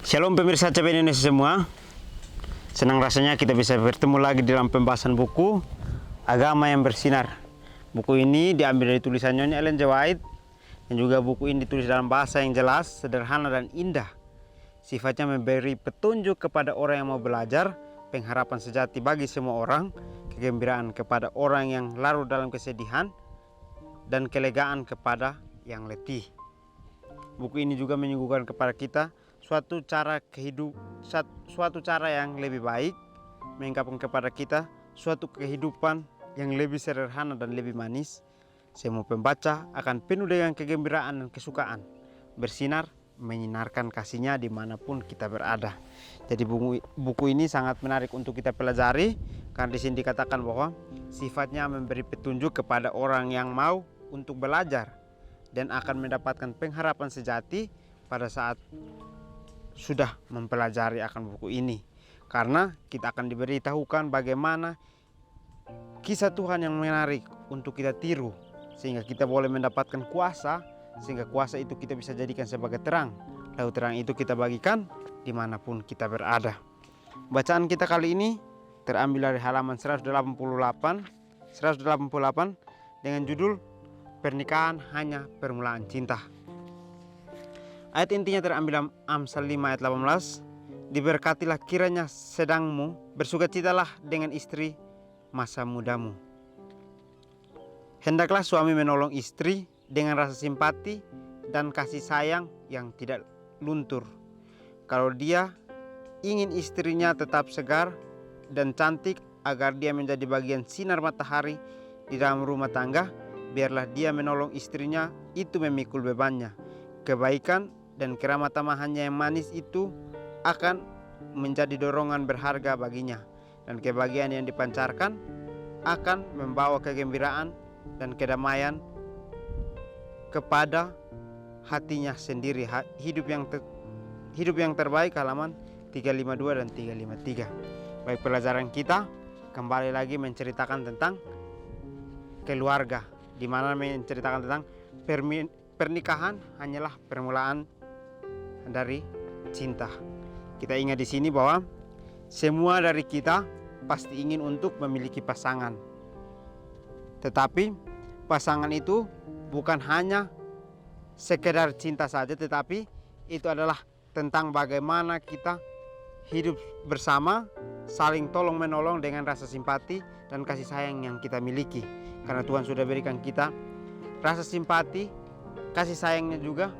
Shalom pemirsa CP Indonesia semua. Senang rasanya kita bisa bertemu lagi dalam pembahasan buku Agama yang Bersinar. Buku ini diambil dari tulisan Nyonya Ellen G. White, dan juga buku ini ditulis dalam bahasa yang jelas, sederhana dan indah. Sifatnya memberi petunjuk kepada orang yang mau belajar, pengharapan sejati bagi semua orang, kegembiraan kepada orang yang larut dalam kesedihan, dan kelegaan kepada yang letih. Buku ini juga menyuguhkan kepada kita suatu cara yang lebih baik, mengungkapkan kepada kita suatu kehidupan yang lebih sederhana dan lebih manis. Semua pembaca akan penuh dengan kegembiraan dan kesukaan, bersinar menyinarkan kasihnya dimanapun kita berada. Jadi buku ini sangat menarik untuk kita pelajari, karena di sini dikatakan bahwa sifatnya memberi petunjuk kepada orang yang mau untuk belajar dan akan mendapatkan pengharapan sejati pada saat sudah mempelajari akan buku ini, karena kita akan diberitahukan bagaimana kisah Tuhan yang menarik untuk kita tiru, sehingga kita boleh mendapatkan kuasa, sehingga kuasa itu kita bisa jadikan sebagai terang, lalu terang itu kita bagikan dimanapun kita berada. Bacaan kita kali ini terambil dari halaman 188 dengan judul Pernikahan Hanya Permulaan Cinta. Ayat intinya terambil Amsal 5 ayat 18. Diberkatilah kiranya sedangmu, bersukacitalah dengan istri masa mudamu. Hendaklah suami menolong istri dengan rasa simpati dan kasih sayang yang tidak luntur. Kalau dia ingin istrinya tetap segar dan cantik agar dia menjadi bagian sinar matahari di dalam rumah tangga, biarlah dia menolong istrinya itu memikul bebannya. Kebaikan dan keramat tamahannya yang manis itu akan menjadi dorongan berharga baginya, dan kebahagiaan yang dipancarkan akan membawa kegembiraan dan kedamaian kepada hatinya sendiri. Hidup yang terbaik, halaman 352 dan 353. Baik, pelajaran kita kembali lagi menceritakan tentang keluarga, di mana menceritakan tentang pernikahan hanyalah permulaan dari cinta. Kita ingat di sini bahwa semua dari kita pasti ingin untuk memiliki pasangan. Tetapi pasangan itu bukan hanya sekedar cinta saja, tetapi itu adalah tentang bagaimana kita hidup bersama, saling tolong menolong dengan rasa simpati dan kasih sayang yang kita miliki. Karena Tuhan sudah berikan kita rasa simpati, kasih sayangnya juga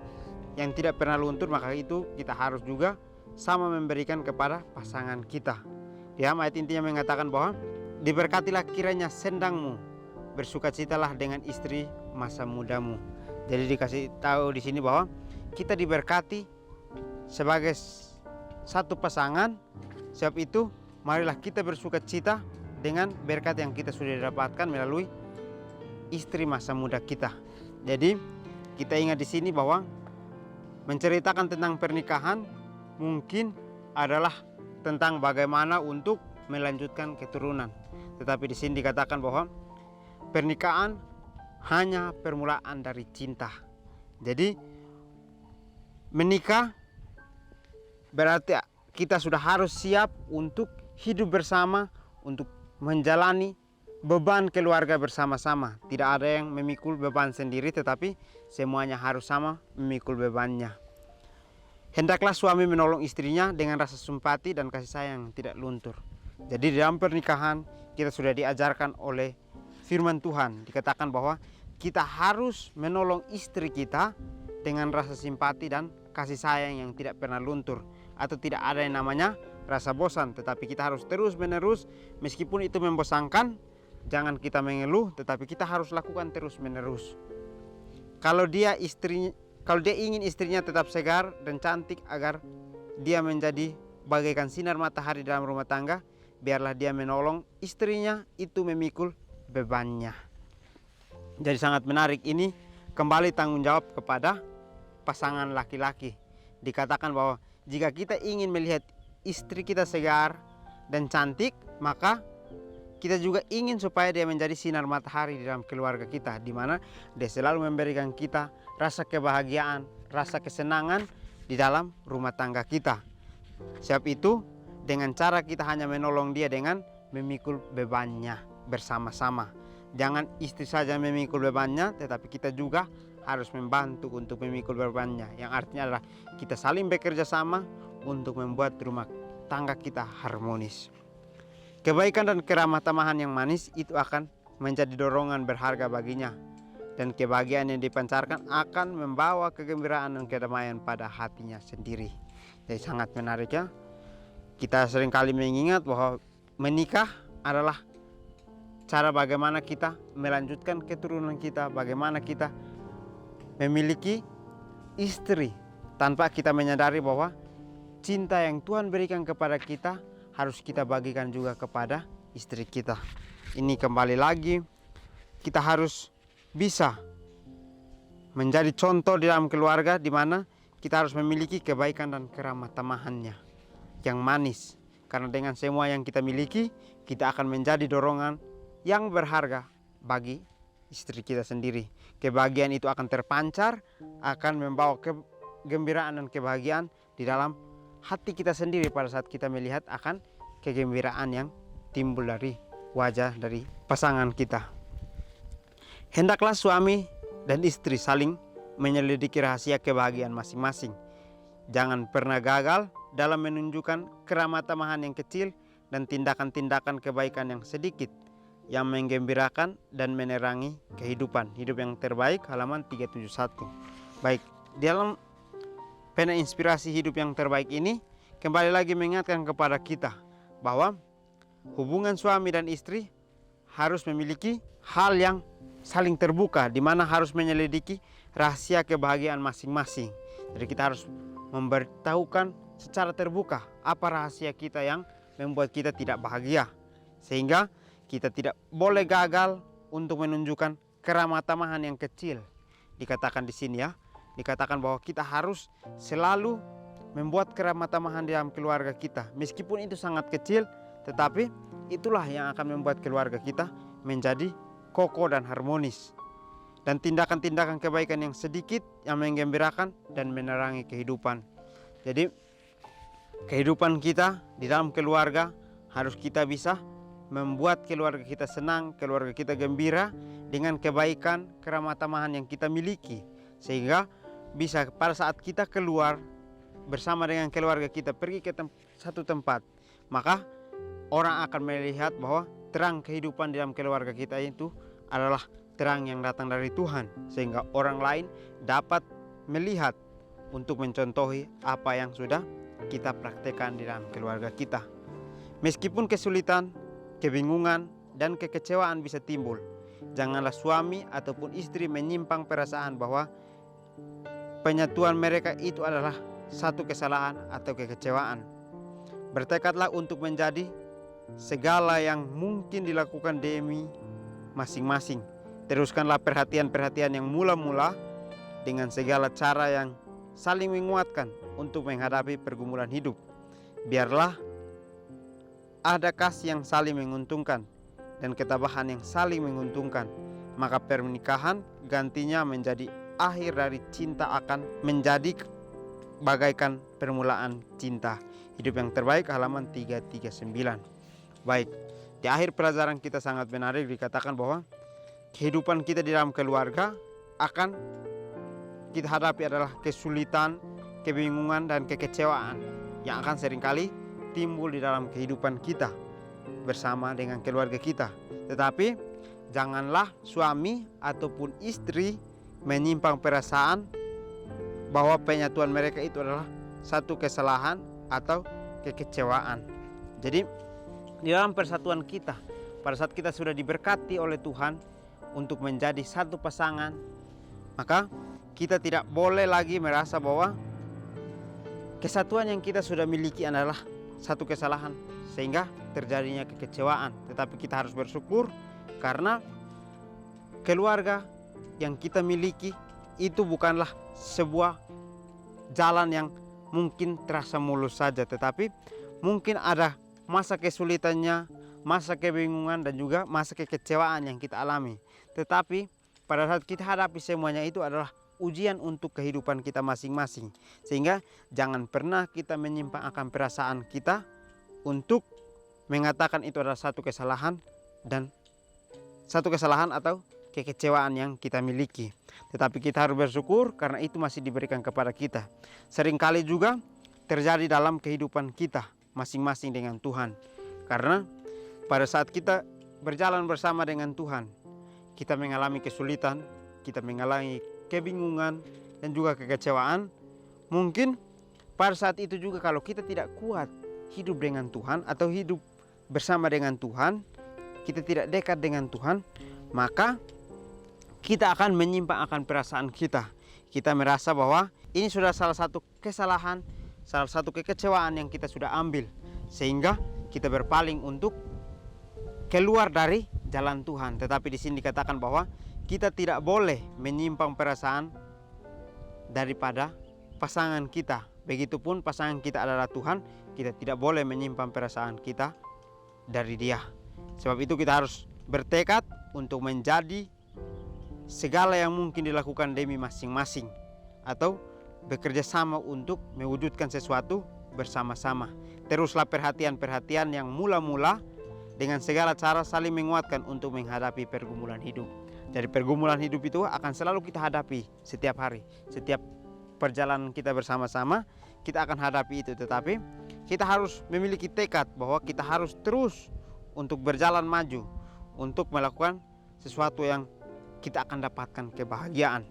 yang tidak pernah luntur, maka itu kita harus juga sama memberikan kepada pasangan kita. Di ayat intinya mengatakan bahwa diberkatilah kiranya sendangmu, bersukacitalah dengan istri masa mudamu. Jadi dikasih tahu di sini bahwa kita diberkati sebagai satu pasangan. Sebab itu marilah kita bersukacita dengan berkat yang kita sudah dapatkan melalui istri masa muda kita. Jadi kita ingat di sini bahwa menceritakan tentang pernikahan mungkin adalah tentang bagaimana untuk melanjutkan keturunan. Tetapi di sini dikatakan bahwa pernikahan hanya permulaan dari cinta. Jadi menikah berarti kita sudah harus siap untuk hidup bersama, untuk menjalani beban keluarga bersama-sama. Tidak ada yang memikul beban sendiri, tetapi semuanya harus sama memikul bebannya. Hendaklah suami menolong istrinya dengan rasa simpati dan kasih sayang yang tidak luntur. Jadi dalam pernikahan kita sudah diajarkan oleh firman Tuhan, dikatakan bahwa kita harus menolong istri kita dengan rasa simpati dan kasih sayang yang tidak pernah luntur, atau tidak ada yang namanya rasa bosan. Tetapi kita harus terus menerus, meskipun itu membosankan, jangan kita mengeluh, tetapi kita harus lakukan terus menerus. Kalau dia ingin istrinya tetap segar dan cantik agar dia menjadi bagaikan sinar matahari dalam rumah tangga, biarlah dia menolong istrinya itu memikul bebannya. Jadi sangat menarik ini, kembali tanggung jawab kepada pasangan laki-laki. Dikatakan bahwa jika kita ingin melihat istri kita segar dan cantik, maka kita juga ingin supaya dia menjadi sinar matahari di dalam keluarga kita, di mana dia selalu memberikan kita rasa kebahagiaan, rasa kesenangan di dalam rumah tangga kita. Sebab itu dengan cara kita hanya menolong dia dengan memikul bebannya bersama-sama. Jangan istri saja memikul bebannya, tetapi kita juga harus membantu untuk memikul bebannya. Yang artinya adalah kita saling bekerja sama untuk membuat rumah tangga kita harmonis. Kebaikan dan keramah tamahan yang manis itu akan menjadi dorongan berharga baginya. Dan kebahagiaan yang dipancarkan akan membawa kegembiraan dan kedamaian pada hatinya sendiri. Jadi sangat menarik ya. Kita seringkali mengingat bahwa menikah adalah cara bagaimana kita melanjutkan keturunan kita, bagaimana kita memiliki istri tanpa kita menyadari bahwa cinta yang Tuhan berikan kepada kita harus kita bagikan juga kepada istri kita. Ini kembali lagi kita harus bisa menjadi contoh di dalam keluarga di mana kita harus memiliki kebaikan dan keramah tamahannya yang manis. Karena dengan semua yang kita miliki, kita akan menjadi dorongan yang berharga bagi istri kita sendiri. Kebahagiaan itu akan terpancar, akan membawa kegembiraan dan kebahagiaan di dalam hati kita sendiri pada saat kita melihat akan kegembiraan yang timbul dari wajah dari pasangan kita. Hendaklah suami dan istri saling menyelidiki rahasia kebahagiaan masing-masing. Jangan pernah gagal dalam menunjukkan keramah tamahan yang kecil dan tindakan-tindakan kebaikan yang sedikit yang menggembirakan dan menerangi kehidupan. Hidup yang terbaik, halaman 371. Baik, dalam pena inspirasi hidup yang terbaik ini kembali lagi mengingatkan kepada kita bahwa hubungan suami dan istri harus memiliki hal yang saling terbuka, di mana harus menyelidiki rahasia kebahagiaan masing-masing. Jadi kita harus memberitahukan secara terbuka apa rahasia kita yang membuat kita tidak bahagia, sehingga kita tidak boleh gagal untuk menunjukkan keramah tamahan yang kecil. Dikatakan di sini ya, dikatakan bahwa kita harus selalu membuat keramah tamahan di dalam keluarga kita. Meskipun itu sangat kecil, tetapi itulah yang akan membuat keluarga kita menjadi kokoh dan harmonis. Dan tindakan-tindakan kebaikan yang sedikit yang menggembirakan dan menerangi kehidupan. Jadi kehidupan kita di dalam keluarga harus kita bisa membuat keluarga kita senang, keluarga kita gembira dengan kebaikan, keramah tamahan yang kita miliki. Sehingga bisa pada saat kita keluar bersama dengan keluarga kita pergi ke satu tempat, maka orang akan melihat bahwa terang kehidupan dalam keluarga kita itu adalah terang yang datang dari Tuhan, sehingga orang lain dapat melihat untuk mencontohi apa yang sudah kita praktekkan di dalam keluarga kita. Meskipun kesulitan, kebingungan, dan kekecewaan bisa timbul, janganlah suami ataupun istri menyimpang perasaan bahwa penyatuan mereka itu adalah satu kesalahan atau kekecewaan. Bertekadlah untuk menjadi segala yang mungkin dilakukan demi masing-masing. Teruskanlah perhatian-perhatian yang mula-mula dengan segala cara yang saling menguatkan untuk menghadapi pergumulan hidup. Biarlah ada kasih yang saling menguntungkan dan ketabahan yang saling menguntungkan. Maka pernikahan gantinya menjadi akhir dari cinta akan menjadi bagaikan permulaan cinta. Hidup yang terbaik, halaman 339. Baik, di akhir pelajaran kita sangat menarik, dikatakan bahwa kehidupan kita di dalam keluarga akan kita hadapi adalah kesulitan, kebingungan, dan kekecewaan yang akan seringkali timbul di dalam kehidupan kita bersama dengan keluarga kita. Tetapi janganlah suami ataupun istri menyimpang perasaan bahwa penyatuan mereka itu adalah satu kesalahan atau kekecewaan. Jadi di dalam persatuan kita, pada saat kita sudah diberkati oleh Tuhan untuk menjadi satu pasangan, maka kita tidak boleh lagi merasa bahwa kesatuan yang kita sudah miliki adalah satu kesalahan sehingga terjadinya kekecewaan. Tetapi kita harus bersyukur karena keluarga yang kita miliki itu bukanlah sebuah jalan yang mungkin terasa mulus saja, tetapi mungkin ada masa kesulitannya, masa kebingungan, dan juga masa kekecewaan yang kita alami. Tetapi pada saat kita hadapi semuanya itu adalah ujian untuk kehidupan kita masing-masing. Sehingga jangan pernah kita menyimpangkan perasaan kita untuk mengatakan itu adalah satu kesalahan atau kekecewaan yang kita miliki. Tetapi kita harus bersyukur karena itu masih diberikan kepada kita. Seringkali juga terjadi dalam kehidupan kita masing-masing dengan Tuhan. Karena pada saat kita berjalan bersama dengan Tuhan, kita mengalami kesulitan, kita mengalami kebingungan dan juga kekecewaan. Mungkin pada saat itu juga kalau kita tidak kuat hidup dengan Tuhan atau hidup bersama dengan Tuhan, kita tidak dekat dengan Tuhan, maka kita akan menyimpang akan perasaan kita. Kita merasa bahwa ini sudah salah satu kesalahan, salah satu kekecewaan yang kita sudah ambil, sehingga kita berpaling untuk keluar dari jalan Tuhan. Tetapi di sini dikatakan bahwa kita tidak boleh menyimpang perasaan daripada pasangan kita. Begitupun pasangan kita adalah Tuhan, kita tidak boleh menyimpang perasaan kita dari Dia. Sebab itu kita harus bertekad untuk menjadi segala yang mungkin dilakukan demi masing-masing, atau bekerja sama untuk mewujudkan sesuatu bersama-sama. Teruslah perhatian-perhatian yang mula-mula dengan segala cara saling menguatkan untuk menghadapi pergumulan hidup. Jadi pergumulan hidup itu akan selalu kita hadapi setiap hari. Setiap perjalanan kita bersama-sama kita akan hadapi itu. Tetapi kita harus memiliki tekad bahwa kita harus terus untuk berjalan maju, untuk melakukan sesuatu yang kita akan dapatkan kebahagiaan.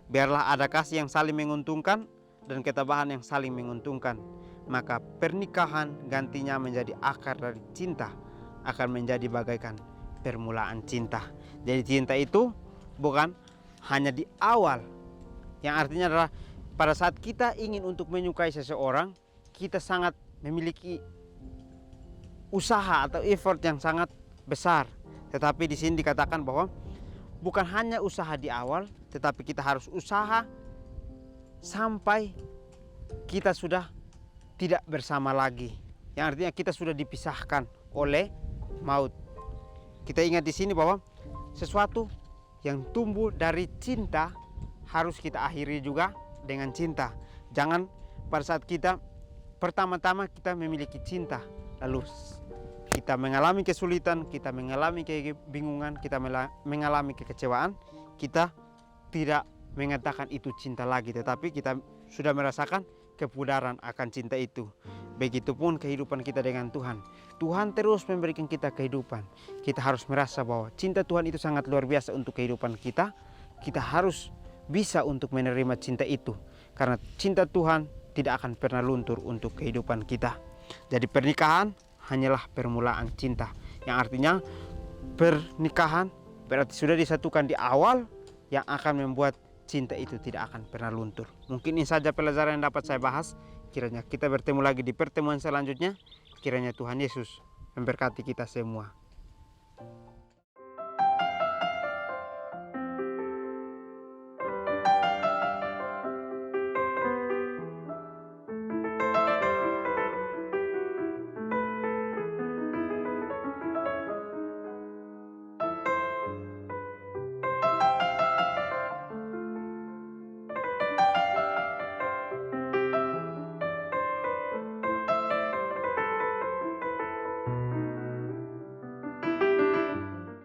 Biarlah ada kasih yang saling menguntungkan dan ketabahan yang saling menguntungkan. Maka pernikahan gantinya menjadi akar dari cinta, akan menjadi bagaikan permulaan cinta. Jadi cinta itu bukan hanya di awal, yang artinya adalah pada saat kita ingin untuk menyukai seseorang, kita sangat memiliki usaha atau effort yang sangat besar. Tetapi di sini dikatakan bahwa bukan hanya usaha di awal, tetapi kita harus usaha sampai kita sudah tidak bersama lagi. Yang artinya kita sudah dipisahkan oleh maut. Kita ingat di sini bahwa sesuatu yang tumbuh dari cinta harus kita akhiri juga dengan cinta. Jangan pada saat kita pertama-tama kita memiliki cinta, lalu kita mengalami kesulitan, kita mengalami kebingungan, kita mengalami kekecewaan, kita tidak mengatakan itu cinta lagi, tetapi kita sudah merasakan kepudaran akan cinta itu. Begitupun kehidupan kita dengan Tuhan. Tuhan terus memberikan kita kehidupan. Kita harus merasa bahwa cinta Tuhan itu sangat luar biasa untuk kehidupan kita. Kita harus bisa untuk menerima cinta itu, karena cinta Tuhan tidak akan pernah luntur untuk kehidupan kita. Jadi pernikahan hanyalah permulaan cinta, yang artinya pernikahan berarti sudah disatukan di awal, yang akan membuat cinta itu tidak akan pernah luntur. Mungkin ini saja pelajaran yang dapat saya bahas. Kiranya kita bertemu lagi di pertemuan selanjutnya. Kiranya Tuhan Yesus memberkati kita semua.